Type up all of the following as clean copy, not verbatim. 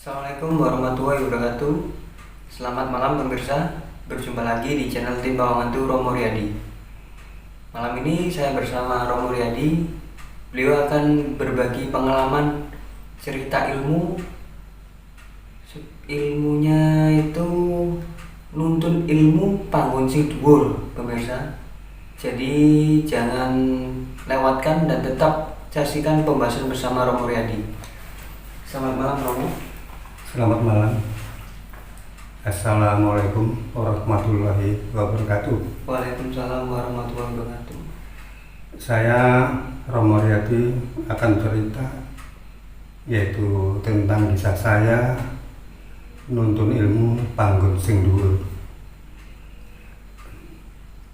Assalamualaikum warahmatullahi wabarakatuh. Selamat malam pemirsa. Berjumpa lagi di channel Tim Bawangantu Romo Riyadi. Malam ini saya bersama Romo Riyadi. Beliau akan berbagi pengalaman cerita ilmunya itu nuntun ilmu panggon sing dhuwur pemirsa. Jadi jangan lewatkan dan tetap saksikan pembahasan bersama Romo Riyadi. Selamat malam Romo. Selamat malam. Assalamualaikum warahmatullahi wabarakatuh. Waalaikumsalam warahmatullahi wabarakatuh. Saya Romo Riyadi akan cerita yaitu tentang kisah saya nuntun ilmu panggon sing dhuwur.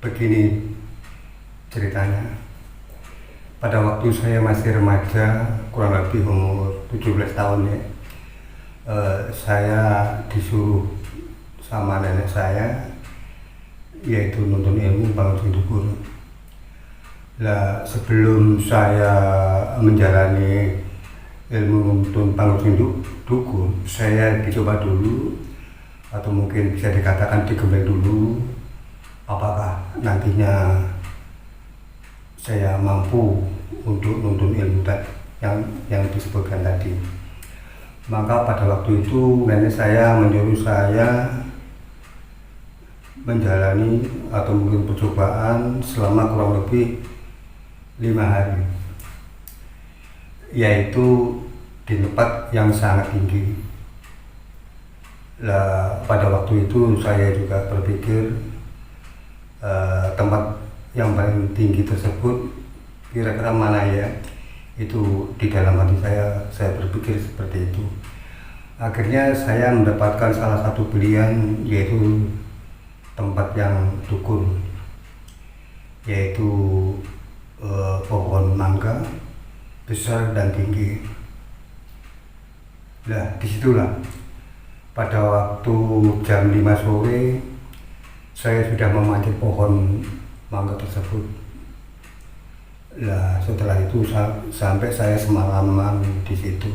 Begini ceritanya. Pada waktu saya masih remaja, kurang lebih umur 17 tahun ya, saya disuruh sama nenek saya yaitu nuntun ilmu panggon sing dhuwur. Lah sebelum saya menjalani ilmu nuntun panggon sing dhuwur, saya dicoba dulu atau mungkin bisa dikatakan digembleng dulu apakah nantinya saya mampu untuk nuntun ilmu yang disebutkan tadi. Maka pada waktu itu nenek saya menyuruh saya menjalani atau mungkin percobaan selama kurang lebih 5 hari, yaitu di tempat yang sangat tinggi. Lah pada waktu itu saya juga berpikir tempat yang paling tinggi tersebut kira-kira mana ya. Itu di dalam hati saya berpikir seperti itu. Akhirnya saya mendapatkan salah satu pilihan, yaitu tempat yang dukur, yaitu pohon mangga besar dan tinggi. Nah disitulah pada waktu jam 5 sore saya sudah memanjat pohon mangga tersebut. Lah setelah itu sampai saya semalaman di situ,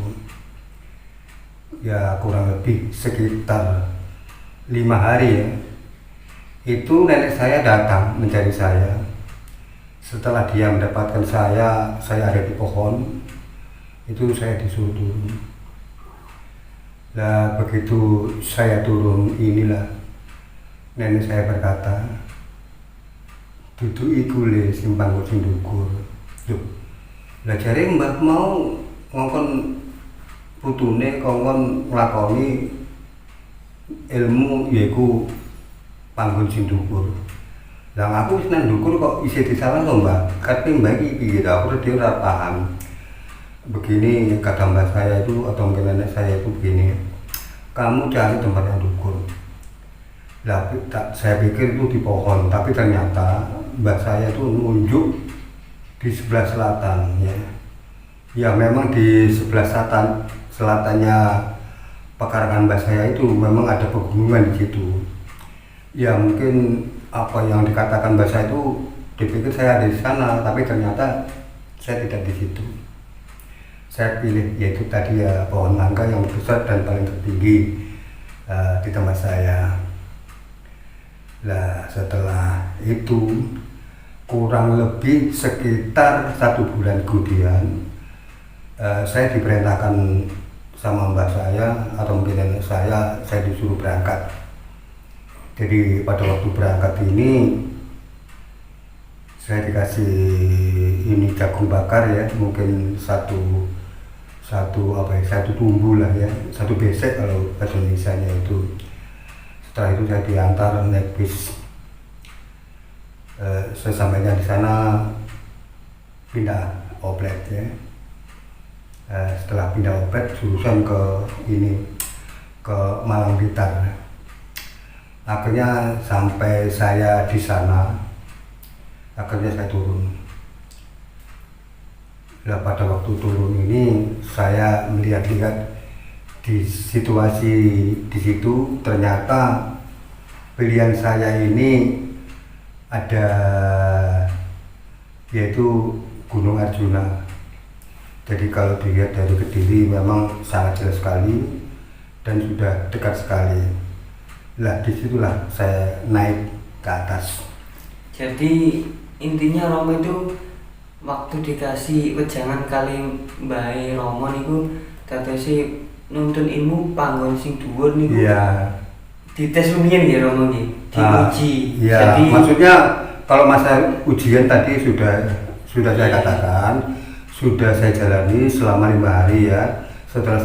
ya kurang lebih sekitar 5 hari ya. Itu nenek saya datang mencari saya. Setelah dia mendapatkan saya ada di pohon, itu saya disuruh turun. Lah begitu saya turun, inilah nenek saya berkata, "Dudu iku le sing panggon sing dhuwur." Loh, lah jare Mbah mau ngongkon putune kongkon nglakoni ilmu yaiku panggon sing dhuwur. Lah aku wis nang dhuwur kok isih disalah to, Mbah? Karepe Mbah iki piye ta? Aku dhewe ora paham. Begini kata Mbah saya itu atau mungkin nenek saya itu begini, "Kamu cari tempat yang dhuwur." Lah saya pikir itu di pohon, tapi ternyata Mbah saya itu nunjuk di sebelah selatan ya. Ya memang di sebelah selatannya pekarangan Mbah saya itu memang ada pegunungan di situ. Ya mungkin apa yang dikatakan Mbah saya itu dipikir saya ada di sana, tapi ternyata saya tidak di situ. Saya pilih yaitu tadi ya pohon mangga yang besar dan paling tertinggi di tempat saya. Lah setelah itu kurang lebih sekitar 1 bulan kemudian saya diperintahkan sama mbak saya atau mungkin nenek saya disuruh berangkat. Jadi pada waktu berangkat ini saya dikasih ini jagung bakar ya, mungkin satu tumbuh lah ya, satu besek kalau bahasa Indonesianya itu. Setelah itu saya diantar naik bis. Sesampainya di sana pindah oplet ya. Setelah pindah oplet jurusan ke Malang Blitar. Akhirnya sampai saya di sana, akhirnya saya turun. Nah, pada waktu turun ini saya melihat-lihat di situasi di situ, ternyata pilihan saya ini ada yaitu Gunung Arjuna. Jadi kalau dilihat dari Kediri memang sangat jelas sekali dan sudah dekat sekali. Lah disitulah saya naik ke atas. Jadi intinya Romo itu waktu dikasih wejangan kali Mbah Romo niku dadose nuntun ilmu panggon sing dhuwur niku. Iya. Dites rumiyin nggih Romo nggih. Diuji. Iya, Jadi maksudnya kalau masa ujian tadi sudah saya katakan, sudah saya jalani selama 5 hari ya. Setelah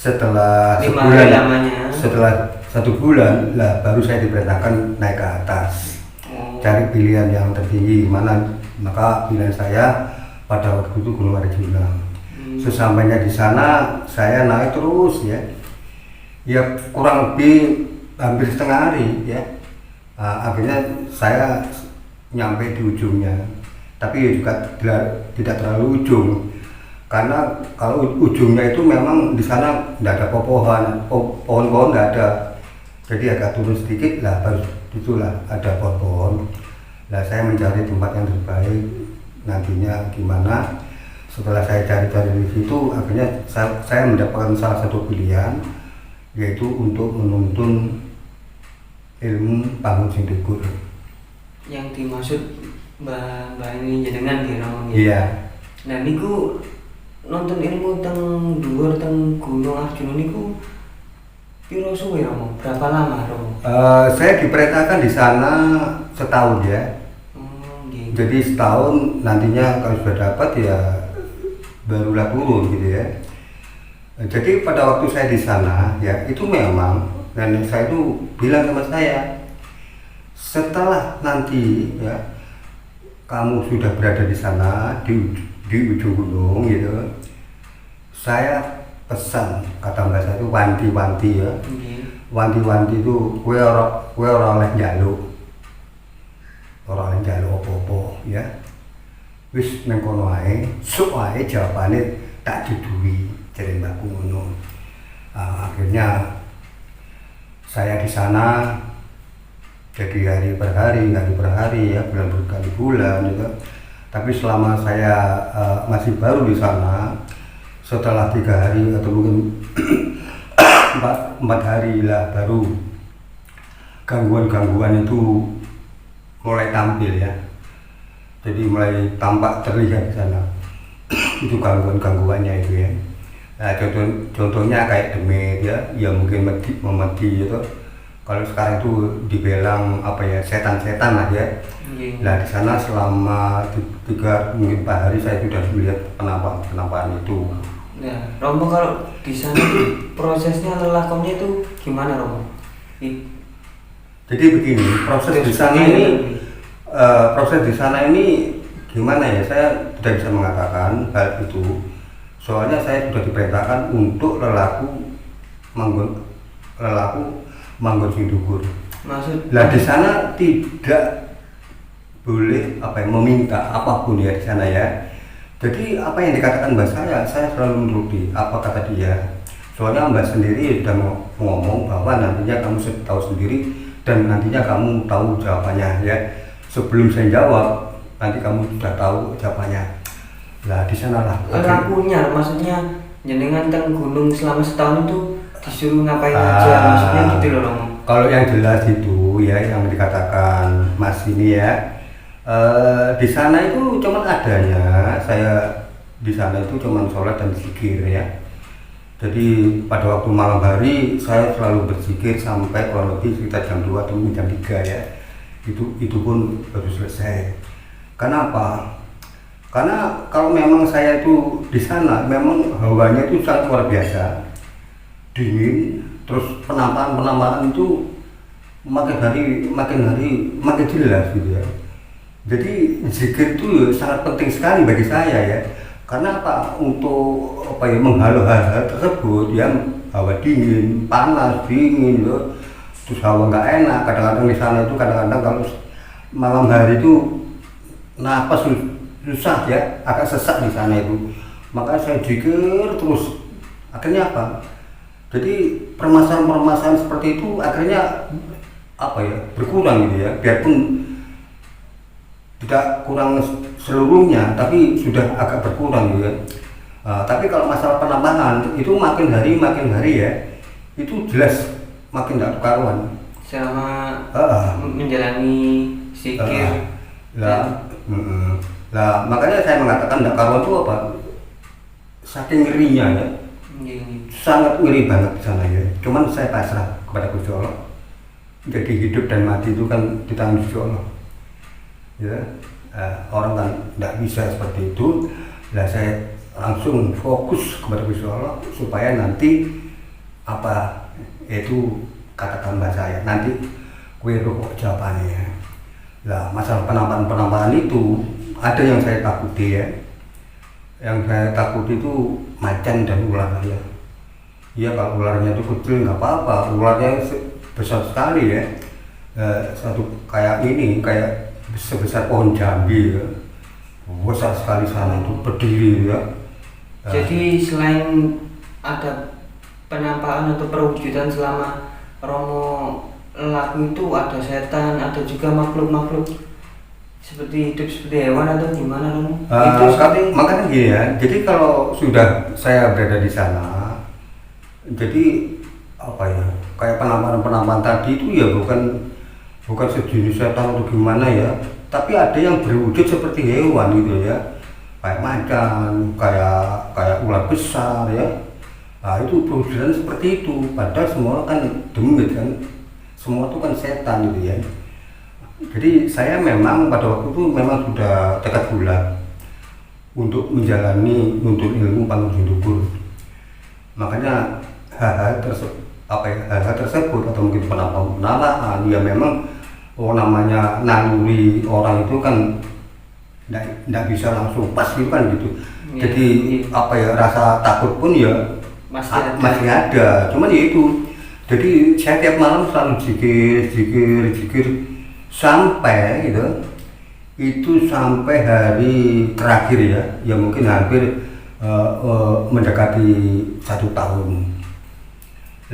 Setelah sebulan, lamanya. setelah 1 bulan lah baru saya diperintahkan naik ke atas, cari pilihan yang tertinggi mana. Maka pilihan saya pada waktu itu Gunung Arjuna. Sesampainya di sana saya naik terus ya kurang lebih hampir setengah hari ya. Akhirnya saya nyampe di ujungnya, tapi juga tidak terlalu ujung, karena kalau ujungnya itu memang di sana tidak ada pohon-pohon nggak ada, jadi agak turun sedikit lah, baru itulah ada pohon-pohon. Nah saya mencari tempat yang terbaik nantinya gimana. Setelah saya cari-cari di situ, akhirnya saya mendapatkan salah satu pilihan, yaitu untuk menuntun ilmu panggung sing dhuwur. Yang dimaksud Mbah ini jenengan nggih Romo. Iya. Nah niku nonton ilmu teng dhuwur teng Gunung Arjuna niku piro suwe Romo? Berapa lama Romo? Saya diperintahkan di sana setahun ya. Nggih. Jadi setahun, nantinya kalau sudah dapat ya barulah turun gitu ya. Jadi pada waktu saya di sana ya itu memang nenek saya itu bilang sama saya, setelah nanti ya kamu sudah berada di sana di ujung gunung gitu, saya pesan, kata mbak saya itu wanti-wanti ya. Wanti-wanti itu kue orang oleh njaluk apa-apa ya. Wis nang kono ae, sok ae jawabane tak diduwi jare mbakku ngono. Akhirnya saya di sana jadi hari per hari ya, bulan berkali bulan gitu. Tapi selama saya masih baru di sana, setelah 3 hari atau mungkin 4 hari lah baru gangguan-gangguan itu mulai tampil ya. Jadi mulai tampak terlihat di sana. Itu gangguan-gangguannya itu ya. Nah, contohnya kayak demit ya mungkin memedi gitu. Kalau sekarang itu dibilang apa ya, setan-setan lah ya. Nah di sana selama 3 mungkin 4 hari saya sudah melihat penampakan itu. Nah Romo kalau di sana itu prosesnya lelakonnya itu gimana Romo? Jadi begini, proses di sana ini gimana ya, saya tidak bisa mengatakan hal itu. Soalnya saya sudah diperintahkan untuk lelaku manggon sing dhuwur. Lah di sana tidak boleh meminta apapun ya di sana ya. Jadi apa yang dikatakan mbak saya selalu menuruti apa kata dia. Soalnya mbak sendiri sudah ngomong bahwa nantinya kamu tahu sendiri dan nantinya kamu tahu jawabannya ya. Sebelum saya jawab, nanti kamu sudah tahu jawabannya. Lah di sanalah. Lakunya maksudnya jenengan teng gunung selama setahun itu disuruh ngapain aja, maksudnya gitu loh Romo. Kalau yang jelas itu ya yang dikatakan Mas ini ya, di sana itu cuman adanya saya di sana itu cuman sholat dan zikir ya. Jadi pada waktu malam hari saya selalu berzikir sampai kurang lebih sekitar jam 2 atau jam 3 ya. Itu pun baru selesai. Kenapa? Karena kalau memang saya itu di sana memang hawanya itu sangat luar biasa, dingin, terus penampakan itu makin hari makin jelas gitu ya. Jadi zikir itu sangat penting sekali bagi saya ya. Karena apa? Untuk menghalau hal-hal tersebut yang hawa dingin, panas, dingin loh. Terus hawa nggak enak. Kadang-kadang di sana itu kalau malam hari itu napas susah ya, agak sesak di sana itu. Maka saya zikir terus. Akhirnya apa? Jadi permasalahan-permasalahan seperti itu akhirnya berkurang gitu ya. Biarpun tidak kurang seluruhnya, tapi sudah agak berkurang gitu ya. Tapi kalau masalah penampakan itu makin hari ya, itu jelas makin tidak karuan. Selama Uh, menjalani zikir lah, lah makanya saya mengatakan tidak karuan itu apa? Saking ngerinya ya, ini. sangat ngeri banget di sana ya. Cuman saya pasrah kepada Gusti Allah. Jadi hidup dan mati itu kan di tangan Gusti Allah. Ya, orang kan tidak bisa seperti itu. Lah saya langsung fokus kepada Gusti Allah supaya nanti apa itu katakan mbak saya nanti kue rokok jawabannya. Lah masalah penampakan itu ada yang saya takuti ya. Yang saya takut itu macan dan ular ya. Iya kalau ularnya itu kecil nggak apa-apa, ularnya besar sekali ya. Satu kayak ini kayak sebesar pohon jambi ya. Besar sekali sana itu berdiri ya. Jadi selain ada penampakan atau perwujudan selama Romo laku itu ada setan, ada juga makhluk-makhluk seperti hidup seperti hewan atau gimana Romo? Itu seperti makanya gini ya. Jadi kalau sudah saya berada di sana, jadi apa ya? Kayak penampakan tadi itu ya bukan sejenis setan atau gimana ya. Tapi ada yang berwujud seperti hewan gitu ya. Kayak macan, kayak ular besar ya. Nah itu perwujudan seperti itu, padahal semua kan demit kan, semua itu kan setan gitu ya. Jadi saya memang pada waktu itu memang sudah tekad bulat untuk menjalani nuntut ilmu Panggung Sindukur. Makanya hal-hal tersebut atau mungkin penampakan ya memang namanya naluri orang itu kan tidak bisa langsung pas gitu kan gitu. Ya, jadi ya. Rasa takut pun ya masih ada. Cuman ya itu. Jadi saya tiap malam selalu zikir sampai gitu. Itu sampai hari terakhir ya mungkin hampir mendekati 1 tahun.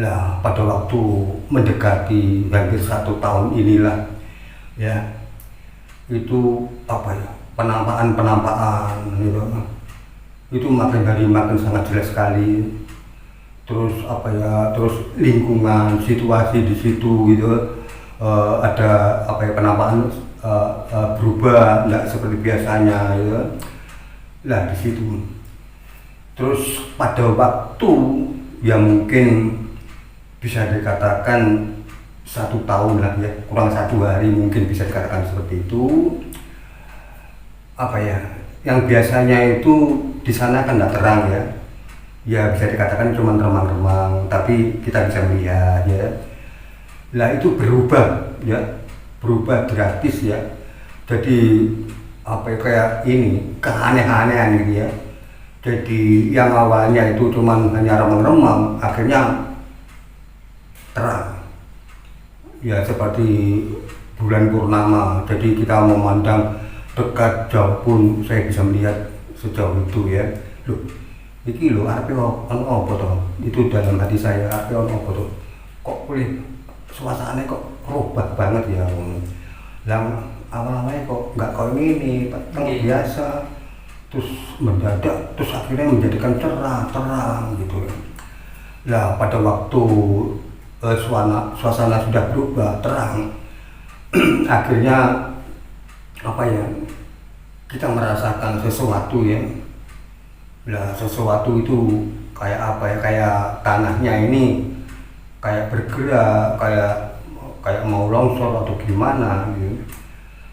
Lah pada waktu mendekati hampir 1 tahun inilah ya itu apa ya penampakan gitu. Itu makin hari makin sangat jelas sekali. Terus apa ya, terus lingkungan situasi di situ gitu ada apa ya penampakan berubah nggak seperti biasanya gitu. Lah di situ. Terus pada waktu yang mungkin bisa dikatakan 1 tahun lah ya, kurang 1 hari mungkin bisa dikatakan seperti itu. Apa ya? Yang biasanya itu di sana kan tidak terang ya. Ya bisa dikatakan cuma remang-remang, tapi kita bisa melihat ya. Lah itu berubah ya, berubah drastis ya. Jadi apa ya, kayak ini keanehan-anehan gitu ya. Jadi yang awalnya itu cuma hanya remang-remang, akhirnya terang. Ya seperti bulan purnama. Jadi kita memandang dekat jauh pun saya bisa melihat sejauh itu ya. Loh, iki lho arepe ono apa to? Itu dalam hati saya, arepe ono apa to? Kok boleh suasananya kok robah banget ya. Lah awal-awalnya kok nggak kayak gini, biasa. Terus mendadak, terus akhirnya menjadikan terang gitu ya. Lah pada waktu suasana sudah berubah terang, akhirnya apa ya, kita merasakan sesuatu ya. Lah sesuatu itu kayak apa ya, kayak tanahnya ini kayak bergerak, kayak mau longsor atau gimana gitu.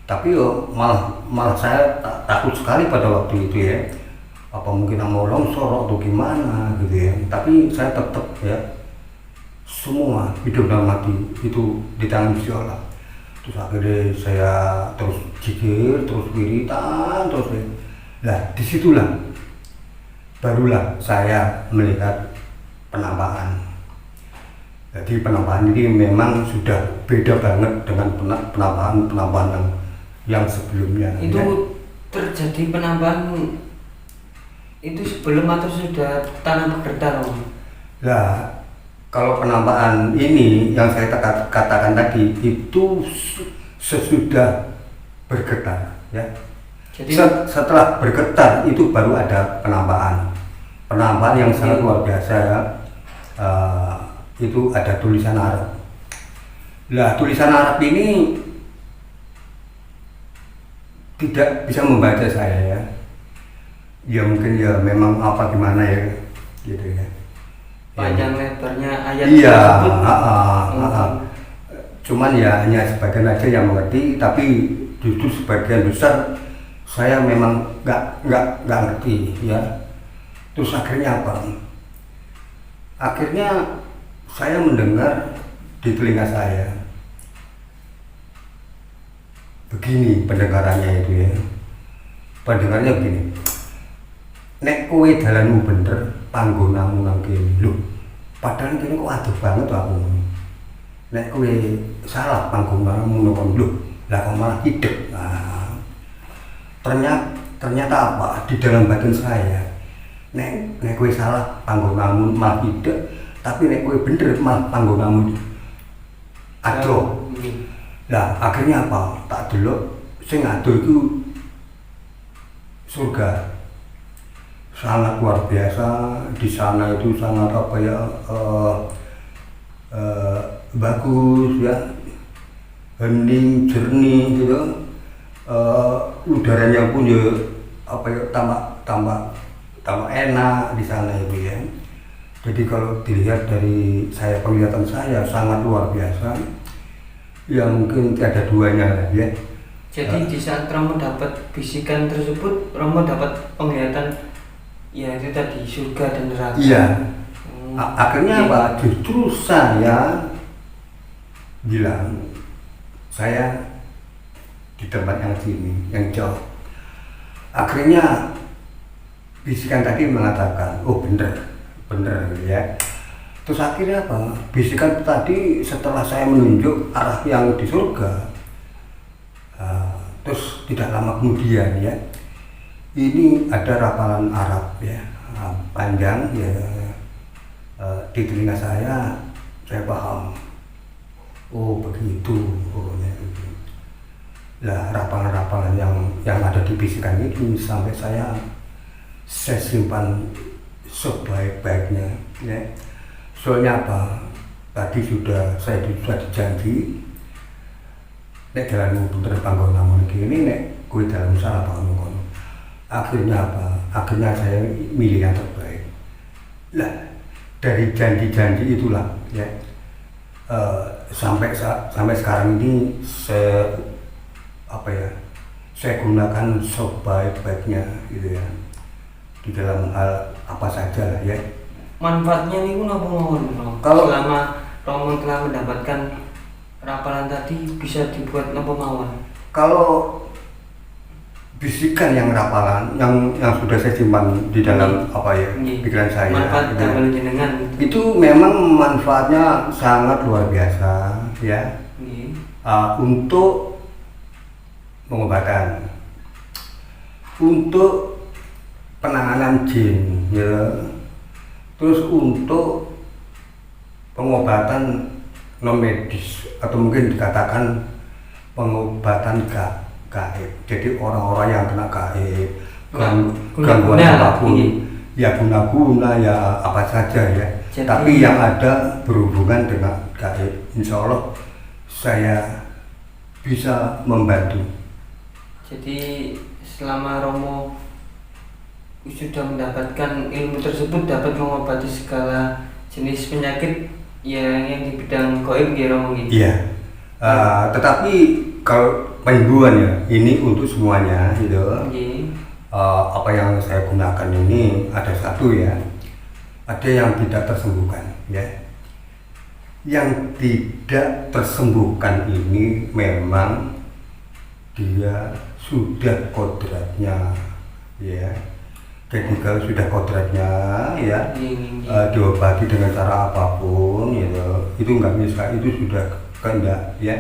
Tapi malah saya takut sekali pada waktu itu ya, apa mungkin mau longsor atau gimana gitu ya. Tapi saya tetap ya, semua hidup dan mati itu di tangan Gusti Allah. Terus akhirnya saya terus zikir, terus wiritan, terus lah disitulah barulah saya melihat penampakan. Jadi penampakan ini memang sudah beda banget dengan penampakan yang sebelumnya. Itu ya. Terjadi penampakan itu sebelum atau sudah tanah bergetar? Lah kalau penampakan ini yang saya katakan tadi itu sesudah bergetar ya. Jadi setelah bergetar itu baru ada penampakan. penampilan yang sangat luar biasa ya. Itu ada tulisan Arab. Lah tulisan Arab ini tidak bisa membaca saya ya. Ya mungkin ya memang apa gimana ya gitu ya. Panjang lebarnya ayat Iya, tersebut. cuman ya hanya sebagian aja yang mengerti, tapi justru sebagian besar saya memang nggak ngerti ya. Terus akhirnya apa? Akhirnya saya mendengar di telinga saya begini pendengarannya itu ya. Pendengarnya begini. Nek kowe dalanmu bener, panggonamu nang kene. Lho, padahal kene kok adoh banget aku. Nek kowe salah panggonamu nang kono. Lho, lah kok malah hidup. Nah, ternyata apa? Di dalam batin saya, nek kowe salah panggonamu malah hidup, tapi nek kowe bener malah panggonamu adoh. Lah akhirnya apa? Tak delok sing adoh iku surga. Sangat luar biasa di sana, itu sangat apa ya, bagus ya, hening jernih gitu, udaranya pun ya apa ya, tambah enak di sana itu ya. Jadi kalau dilihat dari penglihatan saya sangat luar biasa ya, mungkin tiada duanya lah ya. Jadi di saat Romo dapat bisikan tersebut, Romo dapat penglihatan ya itu tadi surga dan neraka. Iya. Akhirnya apa? Justru saya bilang saya di tempat yang sini, yang jauh. Akhirnya bisikan tadi mengatakan, oh bener ya. Terus akhirnya apa? Bisikan tadi setelah saya menunjuk arah yang di surga, terus tidak lama kemudian ya, ini ada rapalan Arab ya, panjang ya, di telinga saya paham. Oh begitu pokoknya itu. Lah rapalan-rapalan yang ada di bisikan itu sampai saya simpan sebaik-baiknya ya. Soalnya apa? Tadi saya sudah dijanji, nek jalanmu bener panggonamu ini, nek kowe dalam salah panggonamu. Akhirnya apa? Akhirnya saya milih yang terbaik. Lah dari janji-janji itulah ya, sampai sekarang ini saya gunakan sebaik-baiknya gitu ya, di dalam hal apa saja lah ya. Manfaatnya nih pun apa mohon? Kalau selama Romo telah mendapatkan rapalan tadi bisa dibuat apa mawon? Kalau bisikan yang rapalan yang sudah saya simpan di dalam pikiran saya, manfaat damel jenengan itu memang manfaatnya sangat luar biasa ya. Untuk pengobatan, untuk penanganan jin ya, terus untuk pengobatan non medis atau mungkin dikatakan pengobatan gaib. Jadi orang-orang yang kena gaib, gangguan apapun, ya guna-guna ya apa saja ya. Jadi, tapi yang ada berhubungan dengan gaib, insya Allah saya bisa membantu. Jadi selama Romo sudah mendapatkan ilmu tersebut, dapat mengobati segala jenis penyakit yang di bidang gaib ya Romo gitu. Iya. Tetapi kalau penyembuhan ya ini untuk semuanya gitu. Apa yang saya gunakan ini ada satu ya, ada yang tidak tersembuhkan ya. Yang tidak tersembuhkan ini memang dia sudah kodratnya ya. Jadi kalau sudah kodratnya ya, diobati dengan cara apapun gitu, itu nggak bisa, itu sudah kehendak ya.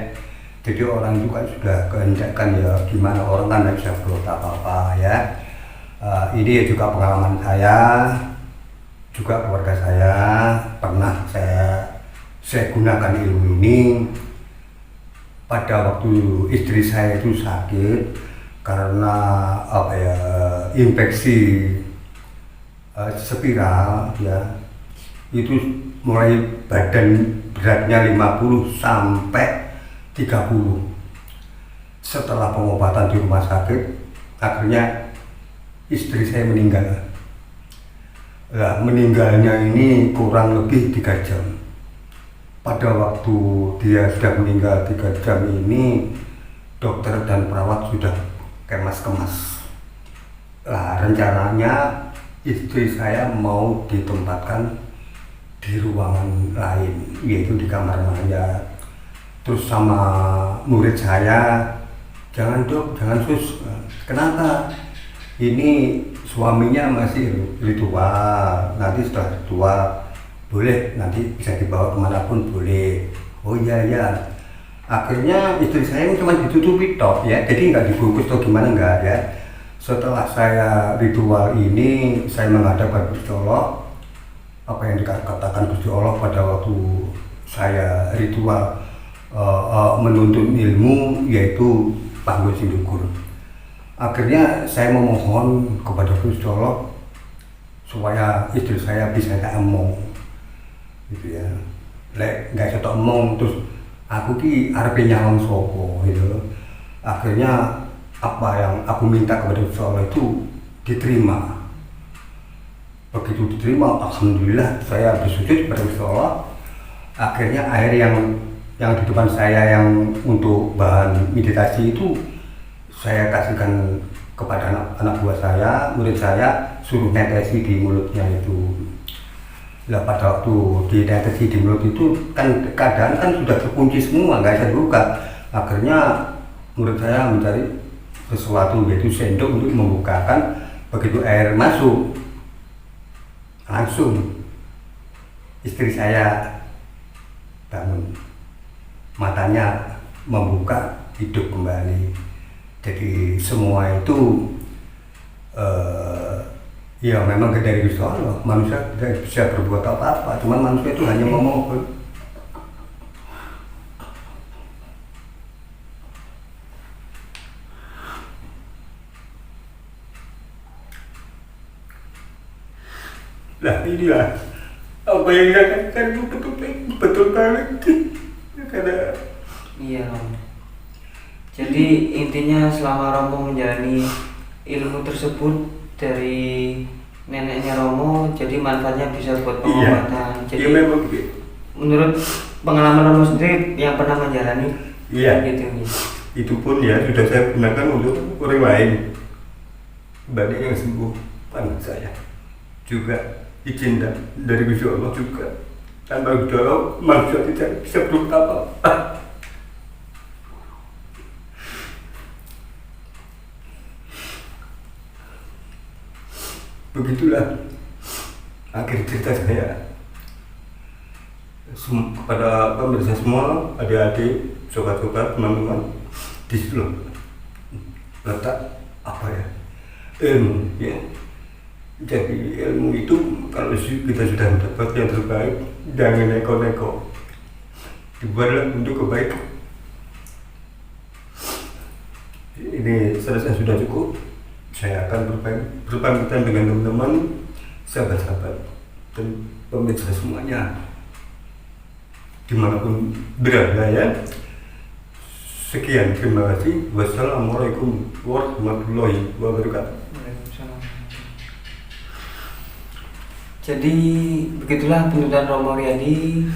Jadi orang itu kan sudah kehendakkan ya, gimana orang kan tidak bisa berbuat apa-apa ya. Ini juga pengalaman saya, juga keluarga saya pernah saya gunakan ilmu ini pada waktu istri saya itu sakit karena infeksi spiral ya, itu mulai badan beratnya 50 sampai 30. Setelah pengobatan di rumah sakit, akhirnya istri saya meninggal. Nah, meninggalnya ini kurang lebih 3 jam. Pada waktu dia sudah meninggal 3 jam ini, dokter dan perawat sudah kemas-kemas. Nah, rencananya istri saya mau ditempatkan di ruangan lain, yaitu di kamar mayat. Terus sama murid saya, jangan dok, jangan sus. Kenapa? Ini suaminya masih ritual, nanti setelah ritual boleh, nanti bisa dibawa kemanapun boleh. Oh iya ya. Akhirnya istri saya cuma ditutupi tok ya, jadi nggak dibungkus atau gimana nggak ya. Setelah saya ritual ini, saya menghadap ke Gusti Allah. Apa yang dikatakan Gusti Allah pada waktu saya ritual menuntut ilmu, yaitu Panggon Sindukur. Akhirnya saya memohon kepada Gusti Allah supaya istri saya bisa emong, gitu ya. Lek nggak cetok emong terus aku ki arepe nyalon sopo gitu. Akhirnya apa yang aku minta kepada Gusti Allah itu diterima. Begitu diterima, alhamdulillah saya bersujud kepada Gusti Allah. Akhirnya air yang di depan saya yang untuk bahan meditasi itu saya kasihkan kepada anak buah saya, murid saya, suruh netesi di mulutnya itu. Nah, pada waktu dinetesi di mulut itu kan keadaan kan sudah terkunci semua, nggak bisa dibuka. Akhirnya murid saya mencari sesuatu, yaitu sendok untuk membukakan. Begitu air masuk, langsung istri saya bangun, matanya membuka, hidup kembali. Jadi semua itu ya memang dari Gusti Allah. Manusia tidak bisa berbuat apa-apa, cuma manusia itu hanya memohon. Nah inilah apa yang saya katakan itu betul banget karena Iya Om. Jadi intinya selama Romo menjalani ilmu tersebut dari neneknya Romo, jadi manfaatnya bisa buat pengobatan. Jadi iya memang begitu. menurut pengalaman Romo sendiri yang pernah menjalani, Iya. gitu ya. Itu pun ya sudah saya gunakan untuk orang lain. Banyak yang sembuh, anak saya juga izin dari Gusti Allah juga. Tanpa Gusti Allah manusia tidak bisa berbuat apa-apa. Begitulah akhir cerita saya. Kepada pemirsa semua, adik-adik, sobat-sobat, teman-teman, di situ letak apa ya, ilmu ya. Jadi ilmu itu kalau kita sudah mendapat yang terbaik, jangan neko-neko, dibuatlah untuk kebaikan. Ini selesai sudah cukup. Saya akan berpamitan dengan teman-teman, sahabat-sahabat, dan pemirsa semuanya dimanapun berada ya. Sekian, terima kasih. Wassalamualaikum warahmatullahi wabarakatuh. Jadi begitulah penuturan Romo Riyadi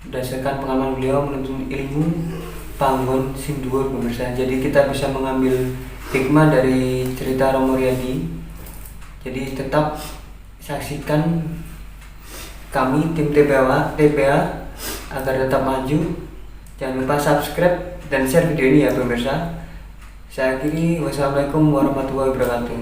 berdasarkan pengalaman beliau menuntut ilmu Panggon Sindukur pemirsa. Jadi kita bisa mengambil hikmah dari cerita Romo Riyadi. Jadi tetap saksikan kami tim TPA agar tetap maju. Jangan lupa subscribe dan share video ini ya pemirsa. Saya akhiri, wassalamualaikum warahmatullahi wabarakatuh.